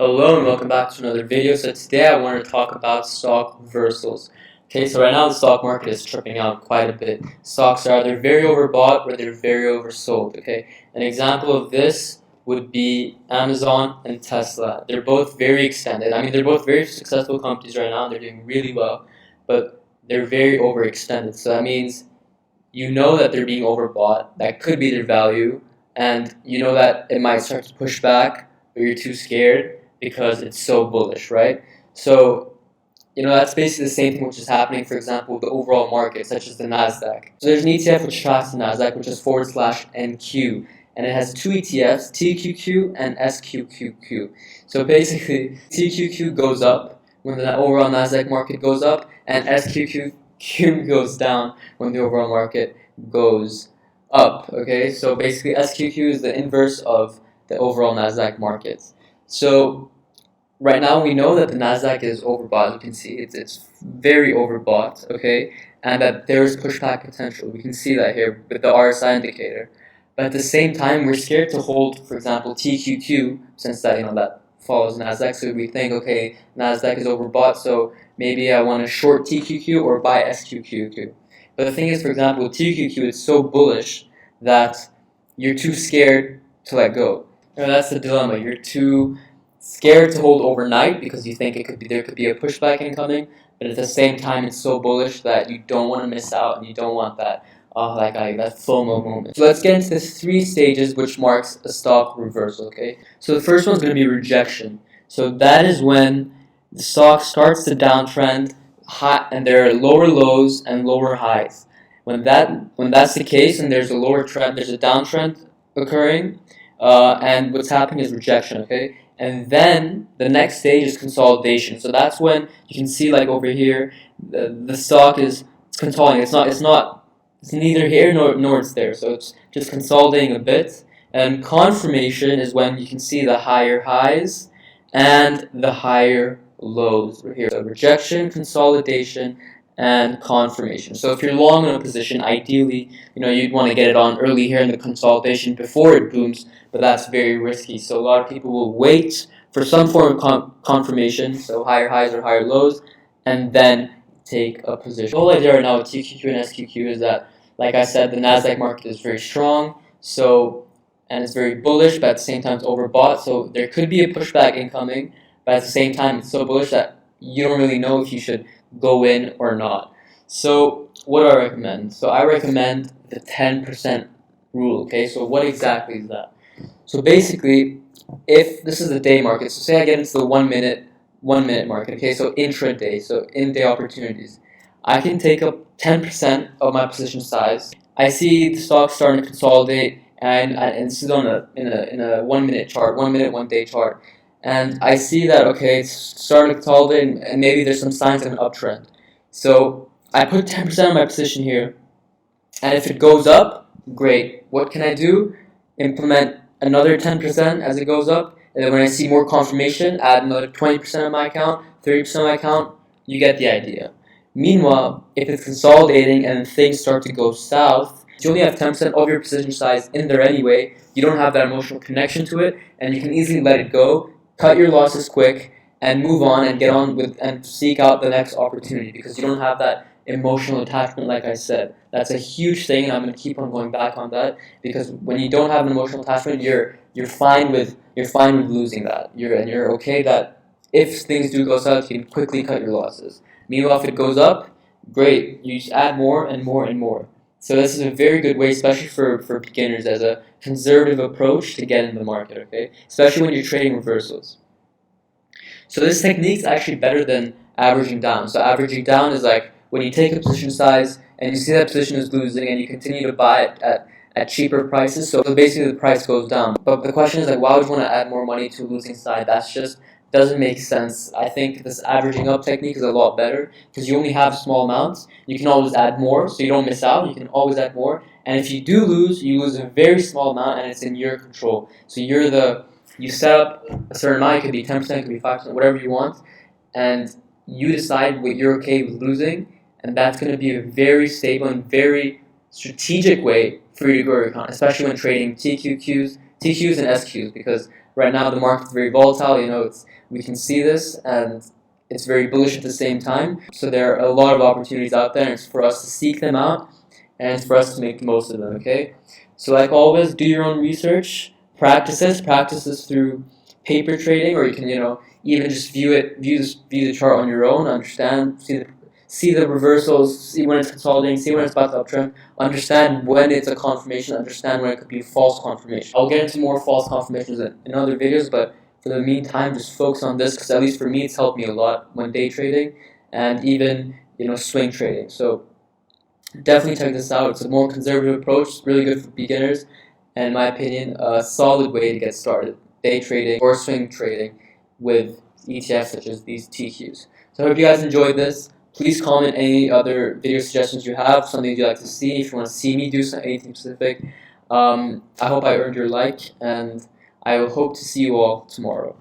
Hello and welcome back to another video. So today I want to talk about stock reversals. Okay, so right now the stock market is tripping out quite a bit. Stocks are either very overbought or they're very oversold. Okay, an example of this would be Amazon and Tesla. They're both very extended. I mean, they're both very successful companies right now. They're doing really well, but they're very overextended. So that means you know that they're being overbought. That could be their value, and you know that it might start to push back, but you're too scared because it's so bullish, right? So, that's basically the same thing which is happening, for example, with the overall market, such as the NASDAQ. So there's an ETF which tracks the NASDAQ, which is /NQ, and it has two ETFs, TQQ and SQQQ. So basically, TQQ goes up when the overall NASDAQ market goes up, and SQQQ goes down when the overall market goes up, okay? So basically, SQQ is the inverse of the overall NASDAQ market. So right now we know that the Nasdaq is overbought. You can see it's very overbought, okay, and that there is pushback potential. We can see that here with the RSI indicator. But at the same time, we're scared to hold, for example, TQQ, since that that follows Nasdaq. So we think, okay, Nasdaq is overbought, so maybe I want to short TQQ or buy SQQQ. But the thing is, for example, with TQQ, it's so bullish that you're too scared to let go. That's the dilemma. You're too scared to hold overnight because you think there could be a pushback incoming, but at the same time it's so bullish that you don't want to miss out and you don't want that that FOMO moment. So let's get into the three stages which marks a stock reversal. Okay, so the first one's going to be rejection. So that is when the stock starts to downtrend, and there are lower lows and lower highs. When that's the case and there's a lower trend, there's a downtrend occurring, and what's happening is rejection. Okay. And then the next stage is consolidation. So that's when you can see, like over here, the stock is consolidating. It's neither here nor it's there. So it's just consolidating a bit. And confirmation is when you can see the higher highs and the higher lows over here. So rejection, consolidation, and confirmation. So if you're long in a position, ideally, you'd want to get it on early here in the consolidation before it booms, but that's very risky. So a lot of people will wait for some form of confirmation, so higher highs or higher lows, and then take a position. The whole idea right now with TQQ and SQQ is that, like I said, the NASDAQ market is very strong, and it's very bullish, but at the same time it's overbought, so there could be a pushback incoming, but at the same time it's so bullish that you don't really know if you should go in or not. So what do I recommend? So I recommend the 10% rule, okay? So what exactly is that? So basically, if this is the day market, so say I get into the 1 minute market, okay? So intraday, so in-day opportunities. I can take up 10% of my position size. I see the stock starting to consolidate, and this is in a 1 minute chart, 1 minute, 1 day chart. And I see that, okay, it's starting to consolidate, and maybe there's some signs of an uptrend. So I put 10% of my position here, and if it goes up, great. What can I do? Implement another 10% as it goes up, and then when I see more confirmation, add another 20% of my account, 30% of my account. You get the idea. Meanwhile, if it's consolidating and things start to go south, you only have 10% of your position size in there anyway. You don't have that emotional connection to it, and you can easily let it go. Cut your losses quick and move on and get on with and seek out the next opportunity because you don't have that emotional attachment. Like I said, that's a huge thing, and I'm going to keep on going back on that because when you don't have an emotional attachment, you're fine with losing that. You're okay that if things do go south, you can quickly cut your losses. Meanwhile, if it goes up, great. You just add more and more and more. So this is a very good way, especially for beginners, as a conservative approach to get in the market, okay? Especially when you're trading reversals. So this technique is actually better than averaging down. So averaging down is like when you take a position size and you see that position is losing and you continue to buy it at cheaper prices. So basically the price goes down. But the question is like, why would you want to add more money to a losing side? That's just doesn't make sense. I think this averaging up technique is a lot better because you only have small amounts. You can always add more, so you don't miss out. You can always add more. And if you do lose, you lose a very small amount, and it's in your control. So you set up a certain amount. It could be 10%, it could be 5%, whatever you want, and you decide what you're okay with losing, and that's going to be a very stable and very strategic way for you to grow your account, especially when trading TQs and SQs, because right now the market's very volatile. We can see this, and it's very bullish at the same time. So there are a lot of opportunities out there, and it's for us to seek them out, and it's for us to make the most of them. Okay. So like always, do your own research, practice this through paper trading, or you can even just view the chart on your own, understand, see the reversals, see when it's consolidating, see when it's about to uptrend, understand when it's a confirmation, understand when it could be a false confirmation. I'll get into more false confirmations in other videos, but for the meantime, just focus on this, because at least for me, it's helped me a lot when day trading and even swing trading. So definitely check this out. It's a more conservative approach. It's really good for beginners, and in my opinion, a solid way to get started day trading or swing trading with ETFs such as these TQs. So I hope you guys enjoyed this. Please comment any other video suggestions you have, something you'd like to see, if you want to see me do anything specific. I hope I earned your like, and I will hope to see you all tomorrow.